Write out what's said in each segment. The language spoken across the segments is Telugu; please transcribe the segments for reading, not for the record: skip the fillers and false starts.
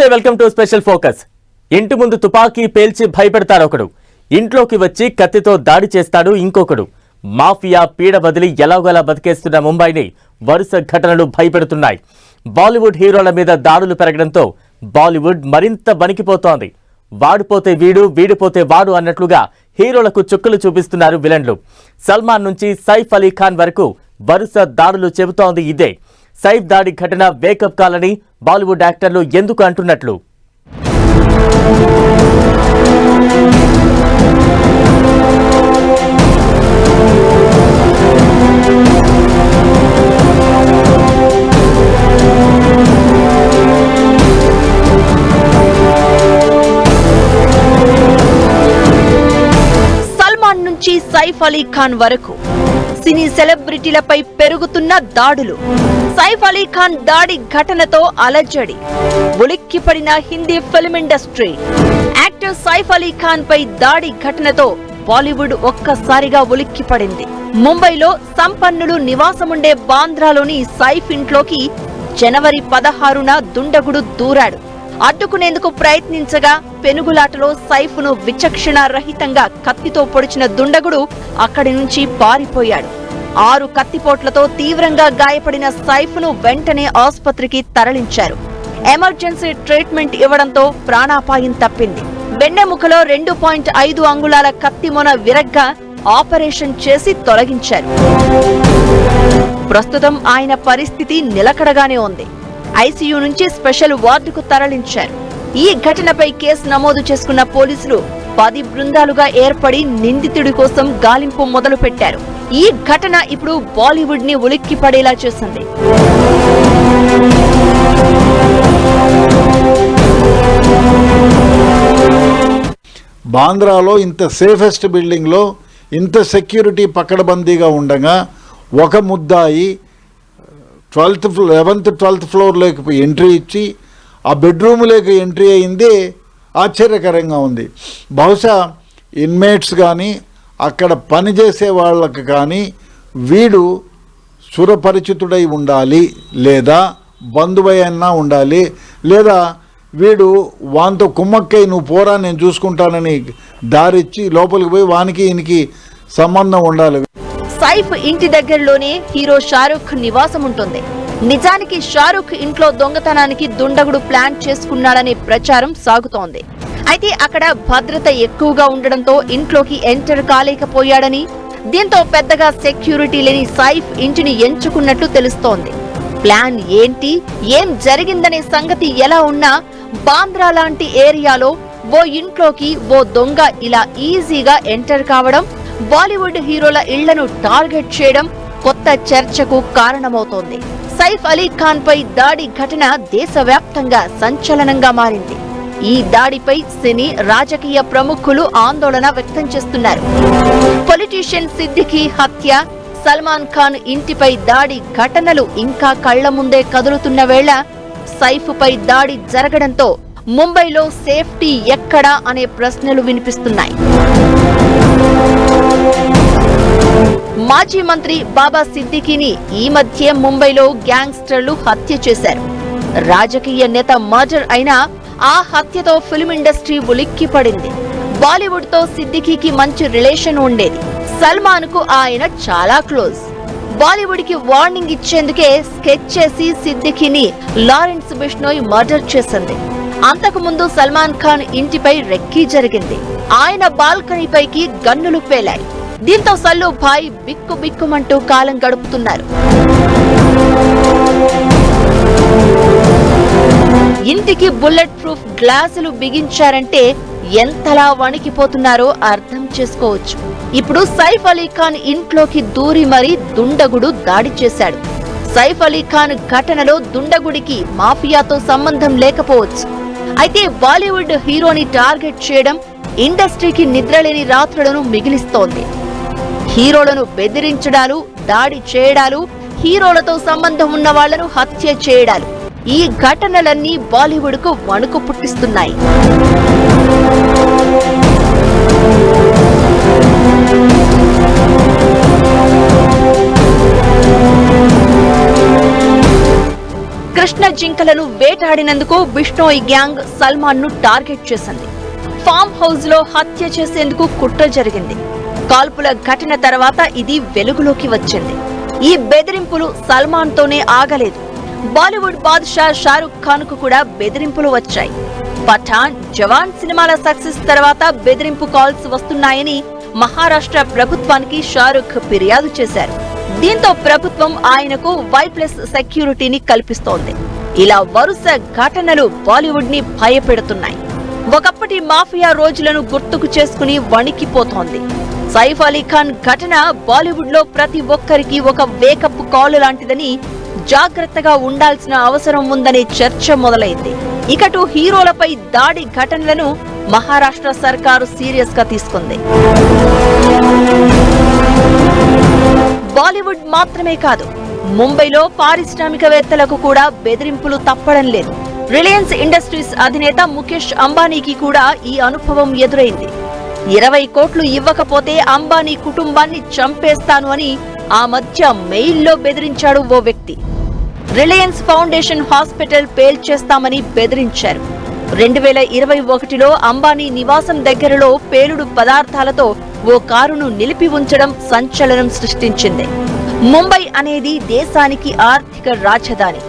నమస్తే, వెల్కమ్ టు స్పెషల్ ఫోకస్. ఇంటి ముందు తుపాకీ పేల్చి భయపెడతాడు ఒకడు, ఇంట్లోకి వచ్చి కత్తితో దాడి చేస్తాడు ఇంకొకడు. మాఫియా పీడ వదిలి ఎలాగోలా బతికేస్తున్న ముంబైని వరుస ఘటనలు భయపెడుతున్నాయి. బాలీవుడ్ హీరోల మీద దాడులు పెరగడంతో బాలీవుడ్ మరింత వణికిపోతోంది. వాడిపోతే వీడు, వీడిపోతే వాడు అన్నట్లుగా హీరోలకు చుక్కలు చూపిస్తున్నారు విలన్లు. సల్మాన్ నుంచి సైఫ్ అలీ ఖాన్ వరకు వరుస దాడులు చెబుతోంది ఇదే. సైఫ్ దాడి ఘటన వేకప్ కాలని బాలీవుడ్ యాక్టర్లు ఎందుకు అంటున్నట్లు. సల్మాన్ నుంచి సైఫ్ అలీ ఖాన్ వరకు సినీ సెలబ్రిటీలపై పెరుగుతున్న దాడులు. సైఫ్ అలీ ఖాన్ దాడి ఘటనతో అలజడి, ఉలిక్కిపడిన Hindi film industry. Actor Saif Ali Khan పై దాడి ఘటనతో బాలీవుడ్ ఒక్కసారిగా ఉలిక్కిపడింది. ముంబైలో సంపన్నులు నివాసముండే బాంద్రాలోని సైఫ్ ఇంట్లోకి జనవరి 16న దుండగుడు దూరాడు. అడ్డుకునేందుకు ప్రయత్నించగా పెనుగులాటలో సైఫ్ ను విచక్షణ రహితంగా కత్తితో పొడిచిన దుండగుడు అక్కడి నుంచి పారిపోయాడు. 6 కత్తిపోట్లతో తీవ్రంగా గాయపడిన సైఫ్ ను వెంటనే ఆసుపత్రికి తరలించారు. ఎమర్జెన్సీ ట్రీట్మెంట్ ఇవ్వడంతో ప్రాణాపాయం తప్పింది. వెన్నెముకలో 2.5 అంగుళాల కత్తి మొన విరగ్గా ఆపరేషన్ చేసి తొలగించారు. ప్రస్తుతం ఆయన పరిస్థితి నిలకడగానే ఉంది. ఐసీయూ నుంచి స్పెషల్ వార్డుకు తరలించారు. ఈ ఘటనపై కేసు నమోదు చేసుకున్న పోలీసులు 10 బృందాలుగా ఏర్పడి నిందితుడి కోసం గాలింపు మొదలుపెట్టారు. ఈ ఘటన ఇప్పుడు బాలీవుడ్ ని ఉలిక్కి పడేలా చేసింది. బాంద్రాలో ఇంత సేఫెస్ట్ బిల్డింగ్లో ఇంత సెక్యూరిటీ పకడ్బందీగా ఉండగా ఒక ముద్దాయి 11th 12th ఫ్లోర్లోకి ఎంట్రీ ఇచ్చి ఆ బెడ్రూమ్లోకి ఎంట్రీ అయింది ఆశ్చర్యకరంగా ఉంది. బహుశా ఇన్మేట్స్ కానీ అక్కడ పనిచేసే వాళ్ళకి కానీ వీడు సురపరిచితుడై ఉండాలి, లేదా బంధువై అన్నా ఉండాలి, లేదా వీడు వాంతో కుమ్మక్కై నువ్వు పోరా నేను చూసుకుంటానని దారిచ్చి లోపలికి పోయి వానికి ఈయనకి సంబంధం ఉండాలి. సైఫ్ ఇంటి దగ్గరలోనే హీరో షారూఖ్ నివాసం ఉంటుంది. నిజానికి షారూఖ్ ఇంట్లో దొంగతనానికి దుండగుడు ప్లాన్ చేసుకున్నాడనే ప్రచారం సాగుతోంది. అయితే అక్కడ భద్రత ఎక్కువగా ఉండడంతో ఇంట్లోకి ఎంటర్ కాలేకపోయాడని, దీంతో పెద్దగా సెక్యూరిటీ లేని సైఫ్ ఇంటిని ఎంచుకున్నట్లు తెలుస్తోంది. ప్లాన్ ఏంటి, ఏం జరిగిందనే సంగతి ఎలా ఉన్నా బాంద్రా లాంటి ఏరియాలో ఓ ఇంట్లోకి ఓ దొంగ ఇలా ఈజీగా ఎంటర్ కావడం, బాలీవుడ్ హీరోల ఇళ్లను టార్గెట్ చేయడం కొత్త చర్చకు కారణమవుతోంది. సైఫ్ అలీ ఖాన్ పై దాడి ఘటన దేశవ్యాప్తంగా సంచలనంగా మారింది. ఈ దాడిపై సినీ రాజకీయ ప్రముఖులు ఆందోళన వ్యక్తం చేస్తున్నారు. పొలిటీషియన్ సిద్దికీ హత్య, సల్మాన్ ఖాన్ ఇంటిపై దాడి ఘటనలు ఇంకా కళ్ల ముందే కదులుతున్న వేళ సైఫ్ పై దాడి జరగడంతో ముంబైలో సేఫ్టీ ఎక్కడా అనే ప్రశ్నలు వినిపిస్తున్నాయి. మాజీ మంత్రి బాబా సిద్దికీని ఈ మధ్య ముంబైలో గ్యాంగ్స్టర్లు హత్య చేశారు. రాజకీయ నేత మర్డర్ అయినా ఆ హత్యతో ఫిల్మ్ ఇండస్ట్రీ ఉలిక్కి పడింది. బాలీవుడ్ తో సిద్దికీకి మంచి రిలేషన్ ఉండేది. సల్మాన్ కు ఆయన చాలా క్లోజ్. బాలీవుడ్ కి వార్నింగ్ ఇచ్చేందుకే స్కెచ్ చేసి సిద్దికీని లారెన్స్ బిష్నోయ్ మర్డర్ చేసింది. అంతకు ముందు సల్మాన్ ఖాన్ ఇంటిపై రెక్కీ జరిగింది. ఆయన బాల్కనీ పైకి గన్నులు పేలాయి. దీంతో సల్లు భాయ్ బిక్కు బిక్కుమంటూ కాలం గడుపుతున్నారు. ఇంటికి బుల్లెట్ ప్రూఫ్ గ్లాసులు బిగించారంటే ఎంతలా వణికిపోతున్నారో అర్థం చేసుకోవచ్చు. ఇప్పుడు సైఫ్ అలీ ఖాన్ ఇంట్లోకి దూరి మరీ దుండగుడు దాడి చేశాడు. సైఫ్ అలీ ఖాన్ ఘటనలో దుండగుడికి మాఫియాతో సంబంధం లేకపోవచ్చు. అయితే బాలీవుడ్ హీరోని టార్గెట్ చేయడం ఇండస్ట్రీకి నిద్రలేని రాత్రులను మిగిలిస్తోంది. హీరోలను బెదిరించడాలు, దాడి చేయడాలు, హీరోలతో సంబంధం ఉన్న వాళ్లను హత్య చేయడాలు, ఈ ఘటనలన్నీ బాలీవుడ్ కు వణుకు పుట్టిస్తున్నాయి. కృష్ణ జింకలను వేటాడినందుకు బిష్ణోయ్ గ్యాంగ్ సల్మాన్ ను టార్గెట్ చేసింది. ఫామ్ హౌస్ లో హత్య చేసేందుకు కుట్ర జరిగింది. కాల్పుల ఘటన తర్వాత ఇది వెలుగులోకి వచ్చింది. ఈ బెదిరింపులు సల్మాన్ తోనే ఆగలేదు. బాలీవుడ్ బాద్షా షారుఖ్ ఖాన్ కు కూడా బెదిరింపులు వచ్చాయి. పఠాన్, జవాన్ సినిమాల సక్సెస్ తర్వాత బెదిరింపు కాల్స్ వస్తున్నాయని మహారాష్ట్ర ప్రభుత్వానికి షారుఖ్ ఫిర్యాదు చేశారు. దీంతో ప్రభుత్వం ఆయనకు Y+ సెక్యూరిటీని కల్పిస్తోంది. ఇలా వరుస ఘటనలు బాలీవుడ్ ని భయపెడుతున్నాయి. ఒకప్పటి మాఫియా రోజులను గుర్తుకు చేసుకుని వణికిపోతోంది. సైఫ్ అలీ ఖాన్ ఘటన బాలీవుడ్ లో ప్రతి ఒక్కరికి ఒక వేకప్ కాల్ లాంటిదని, జాగ్రత్తగా ఉండాల్సిన అవసరం ఉందనే చర్చ మొదలైంది. ఇకటు హీరోలపై దాడి ఘటనలను మహారాష్ట్ర సర్కారు సీరియస్ గా తీసుకుంది. బాలీవుడ్ మాత్రమే కాదు, ముంబైలో పారిశ్రామికవేత్తలకు కూడా బెదిరింపులు తప్పడం లేదు. రిలయన్స్ ఇండస్ట్రీస్ అధినేత ముఖేష్ అంబానీకి కూడా ఈ అనుభవం ఎదురైంది. 20 కోట్లు ఇవ్వకపోతే అంబానీ కుటుంబాన్ని చంపేస్తాను అని ఆ మధ్య మెయిల్లో బెదిరించాడు ఓ వ్యక్తి. రిలయన్స్ ఫౌండేషన్ హాస్పిటల్ పేల్చేస్తామని బెదిరించారు. 2021లో అంబానీ నివాసం దగ్గరలో పేలుడు పదార్థాలతో ఓ కారును నిలిపి ఉంచడం సంచలనం సృష్టించింది. ముంబై అనేది దేశానికి ఆర్థిక రాజధాని.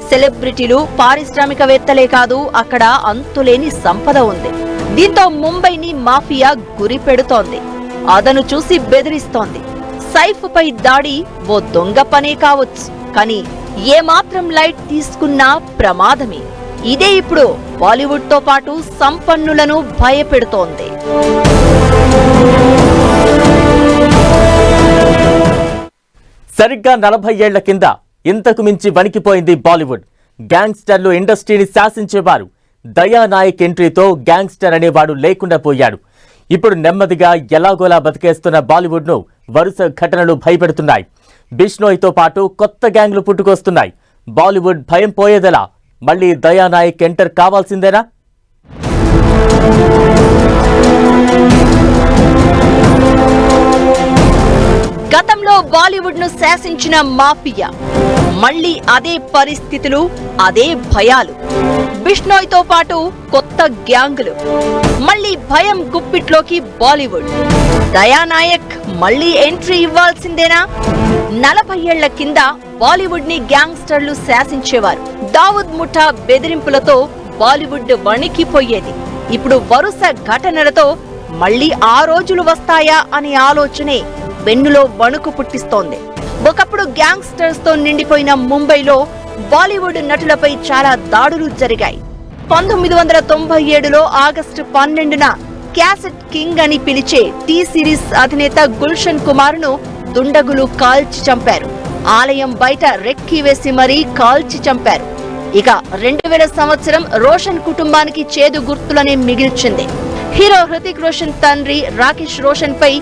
సెలబ్రిటీలు, పారిశ్రామికవేత్తలే కాదు, అక్కడ అంతులేని సంపద ఉంది. దీంతో ముంబైని మాఫియా గురి పెడుతోంది. అదను చూసి బెదిరిస్తోంది. సైఫ్ పై దాడి ఓ దొంగ పనే కావచ్చు, కానీ ఏమాత్రం లైట్ తీసుకున్నా ప్రమాదమే. ఇదే ఇప్పుడు బాలీవుడ్ తో పాటు సంపన్నులను భయపెడుతోంది. సరిగ్గా 40 ఏళ్ల కింద ఇంతకు మించి వణికిపోయింది బాలీవుడ్. గ్యాంగ్స్టర్లు ఇండస్ట్రీని శాసించేవారు. దయానాయక్ ఎంట్రీతో గ్యాంగ్స్టర్ అనేవాడు లేకుండా పోయాడు. ఇప్పుడు నెమ్మదిగా ఎలాగోలా బతికేస్తున్న బాలీవుడ్ ను వరుస ఘటనలు భయపెడుతున్నాయి. బిష్నోయ్తో పాటు కొత్త గ్యాంగ్లు పుట్టుకొస్తున్నాయి. బాలీవుడ్ భయం పోయేదెలా? మళ్లీ దయానాయక్ ఎంటర్ కావాల్సిందేనా? గతంలో బాలీవుడ్ ను శాసించిన మాఫియా మళ్లీ అదే పరిస్థితులు, అదే భయాలు. బిష్నోయ్ తో పాటు కొత్త గ్యాంగులు. మళ్లీ భయం గుప్పిట్లోకి బాలీవుడ్. దయానాయక్ మళ్లీ ఎంట్రీ ఇవ్వాల్సిందేనా? 40 ఏళ్ల కింద బాలీవుడ్ ని గ్యాంగ్స్టర్లు శాసించేవారు. దావూద్ ముఠా బెదిరింపులతో బాలీవుడ్ వణికిపోయేది. ఇప్పుడు వరుస ఘటనలతో మళ్లీ ఆ రోజులు వస్తాయా అనే ఆలోచనే వెన్నులో వణుకు పుట్టిస్తోంది. ఒకప్పుడు గ్యాంగ్స్టర్స్ తో నిండిపోయిన ముంబైలో బాలీవుడ్ నటులపై చాలా దాడులు జరిగాయి. 1997లో ఆగస్టు 12న క్యాసెట్ కింగ్ అని పిలిచే టీ సిరీస్ అధినేత గుల్షన్ కుమార్ ను దుండగులు కాల్చి చంపారు. ఆలయం బయట రెక్కి వేసి మరీ కాల్చి చంపారు. ఇక 2000 సంవత్సరం రోషన్ కుటుంబానికి చేదు గుర్తులనే మిగిల్చింది. హీరో హృతిక్ రోషన్ తండ్రి రాకేష్ రోషన్ పై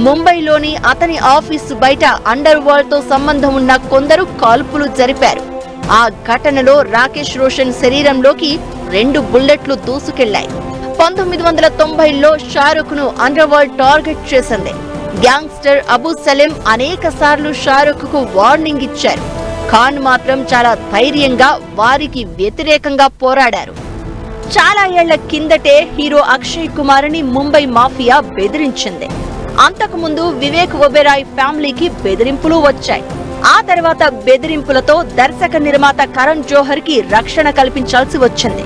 ముంబైలోని అతని ఆఫీసు బయట అండర్ వరల్డ్ తో సంబంధం ఉన్న కొందరు కాల్పులు జరిపారు. ఆ ఘటనలో రాకేష్ రోషన్ శరీరంలోకి 2 బుల్లెట్లు దూసుకెళ్లాయి. 1990లో షారుఖ్ ను అండర్ వరల్డ్ టార్గెట్ చేసింది. గ్యాంగ్స్టర్ అబూ సలీం అనేక సార్లు షారుఖ్ కు వార్నింగ్ ఇచ్చారు. ఖాన్ మాత్రం చాలా ధైర్యంగా వారికి వ్యతిరేకంగా పోరాడారు. చాలా ఏళ్ల కిందటే హీరో అక్షయ్ కుమార్ ని ముంబై మాఫియా బెదిరించింది. అంతకుముందు వివేక్ ఒబెరాయ్ ఫ్యామిలీకి బెదిరింపులు వచ్చాయి. ఆ తర్వాత బెదిరింపులతో దర్శక నిర్మాత కరణ్ జోహర్ కి రక్షణ కల్పించాల్సి వచ్చింది.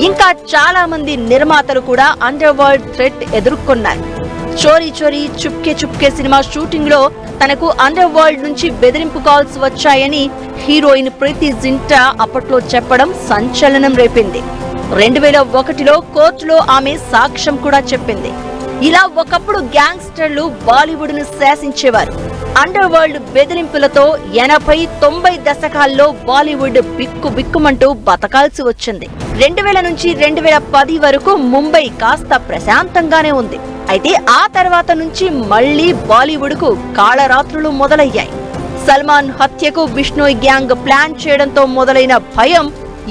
ఇంకా చాలా మంది నిర్మాతలు కూడా అండర్ వరల్డ్ థ్రెట్ ఎదుర్కొన్నారు. చోరీ చోరీ చుప్కే చుప్కే సినిమా షూటింగ్ లో తనకు అండర్ వరల్డ్ నుంచి బెదిరింపు కాల్స్ వచ్చాయని హీరోయిన్ ప్రీతి జింటా అప్పట్లో చెప్పడం సంచలనం రేపింది. 2001లో కోర్టులో ఆమె సాక్ష్యం కూడా చెప్పింది. ఇలా ఒకప్పుడు గ్యాంగ్స్టర్లు బాలీవుడ్ ను శాసించేవారు. అండర్ వరల్డ్ బెదిరింపులతో 80-90 దశకాల్లో బాలీవుడ్ బిక్కు బిక్కుమంటూ బతకాల్సి వచ్చింది. 2000 నుంచి 2010 వరకు ముంబై కాస్త ప్రశాంతంగానే ఉంది. అయితే ఆ తర్వాత నుంచి మళ్లీ బాలీవుడ్ కు కాళరాత్రులు మొదలయ్యాయి. సల్మాన్ హత్యకు బిష్నోయ్ గ్యాంగ్ ప్లాన్ చేయడంతో మొదలైన భయం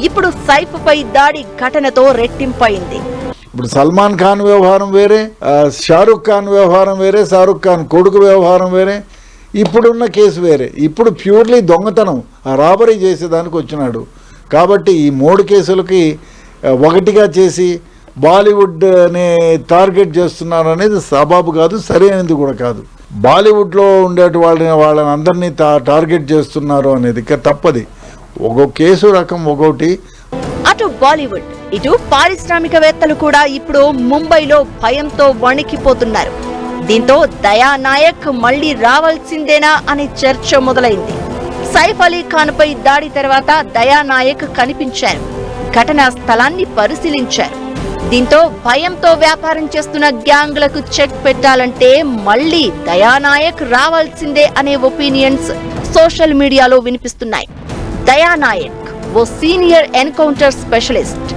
ఇప్పుడు సైఫ్ పై దాడి ఘటనతో రెట్టింపైంది. ఇప్పుడు సల్మాన్ ఖాన్ వ్యవహారం వేరే, షారుఖ్ ఖాన్ వ్యవహారం వేరే, షారుఖ్ ఖాన్ కొడుకు వ్యవహారం వేరే, ఇప్పుడున్న కేసు వేరే. ఇప్పుడు ప్యూర్లీ దొంగతనం, రాబరీ చేసేదానికి వచ్చినాడు. కాబట్టి ఈ 3 కేసులకి ఒకటిగా చేసి బాలీవుడ్ని టార్గెట్ చేస్తున్నారు అనేది సబాబు కాదు, సరైనది కూడా కాదు. బాలీవుడ్లో ఉండే వాళ్ళని అందరినీ టార్గెట్ చేస్తున్నారు అనేది తప్పది. ఒక్కొక్క కేసు రకం ఒక్కొక్కటి. అటు బాలీవుడ్ ఇటు పారిశ్రామికవేత్తలు కూడా ఇప్పుడు ముంబైలో భయంతో వణికిపోతున్నారు. దీంతో దయా నాయక్ మళ్లీ రావాల్సిందేనా అనే చర్చ మొదలైంది. సైఫ్ అలీ ఖాన్ పై దాడి తర్వాత దయా నాయక్ కనిపించారు. ఘటనా స్థలాన్ని పరిశీలించారు. దీంతో భయంతో వ్యాపారం చేస్తున్న గ్యాంగ్లకు చెక్ పెట్టాలంటే మళ్లీ దయా నాయక్ రావాల్సిందే అనే ఒపీనియన్స్ సోషల్ మీడియాలో వినిపిస్తున్నాయి. దయా నాయక్ ఓ సీనియర్ ఎన్కౌంటర్ స్పెషలిస్ట్,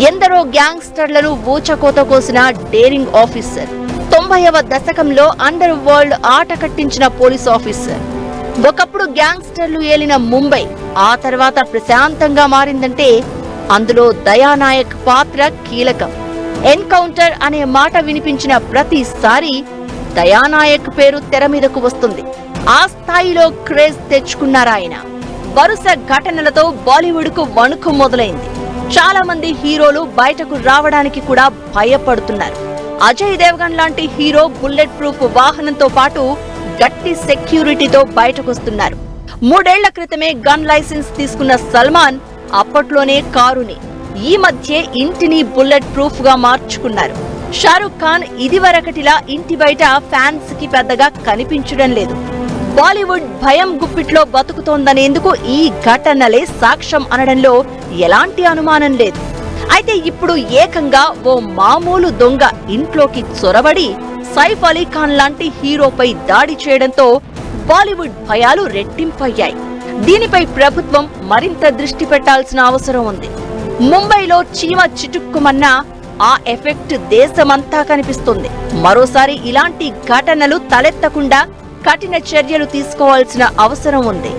ఎందరో గ్యాంగ్స్టర్లను ఊచకోత కోసిన డేరింగ్ ఆఫీసర్, 90వ దశకంలో అండర్ వరల్డ్ ఆట కట్టించిన పోలీస్ ఆఫీసర్. ఒకప్పుడు గ్యాంగ్స్టర్లు ఏలిన ముంబై ఆ తర్వాత ప్రశాంతంగా మారిందంటే అందులో దయానాయక్ పాత్ర కీలకం. ఎన్కౌంటర్ అనే మాట వినిపించిన ప్రతిసారి దయానాయక్ పేరు తెర మీదకు వస్తుంది. ఆ స్థాయిలో క్రేజ్ తెచ్చుకున్నారాయన. వరుస ఘటనలతో బాలీవుడ్ కు వణుకు మొదలైంది. చాలా మంది హీరోలు బయటకు రావడానికి కూడా భయపడుతున్నారు. అజయ్ దేవగన్ లాంటి హీరో బుల్లెట్ ప్రూఫ్ వాహనంతో పాటు గట్టి సెక్యూరిటీతో బయటకొస్తున్నారు. 3 ఏళ్ల క్రితమే గన్ లైసెన్స్ తీసుకున్న సల్మాన్ అప్పట్లోనే కారుని, ఈ మధ్య ఇంటిని బుల్లెట్ ప్రూఫ్ గా మార్చుకున్నారు. షారుఖ్ ఖాన్ ఇదివరకటిలా ఇంటి బయట ఫ్యాన్స్ కి పెద్దగా కనిపించడం లేదు. బాలీవుడ్ భయం గుప్పిట్లో బతుకుతోందనేందుకు ఈ ఘటనలే సాక్ష్యం అనడంలో ఎలాంటి అనుమానం లేదు. అయితే ఇప్పుడు ఏకంగా ఓ మామూలు దొంగ ఇంట్లోకి చొరబడి సైఫ్ అలీ ఖాన్ లాంటి హీరోపై దాడి చేయడంతో బాలీవుడ్ భయాలు రెట్టింపయ్యాయి. దీనిపై ప్రభుత్వం మరింత దృష్టి పెట్టాల్సిన అవసరం ఉంది. ముంబైలో చీమ చిటుక్కుమన్నా ఆ ఎఫెక్ట్ దేశమంతా కనిపిస్తుంది. మరోసారి ఇలాంటి ఘటనలు తలెత్తకుండా కఠిన చర్యలు తీసుకోవాల్సిన అవసరం ఉంది.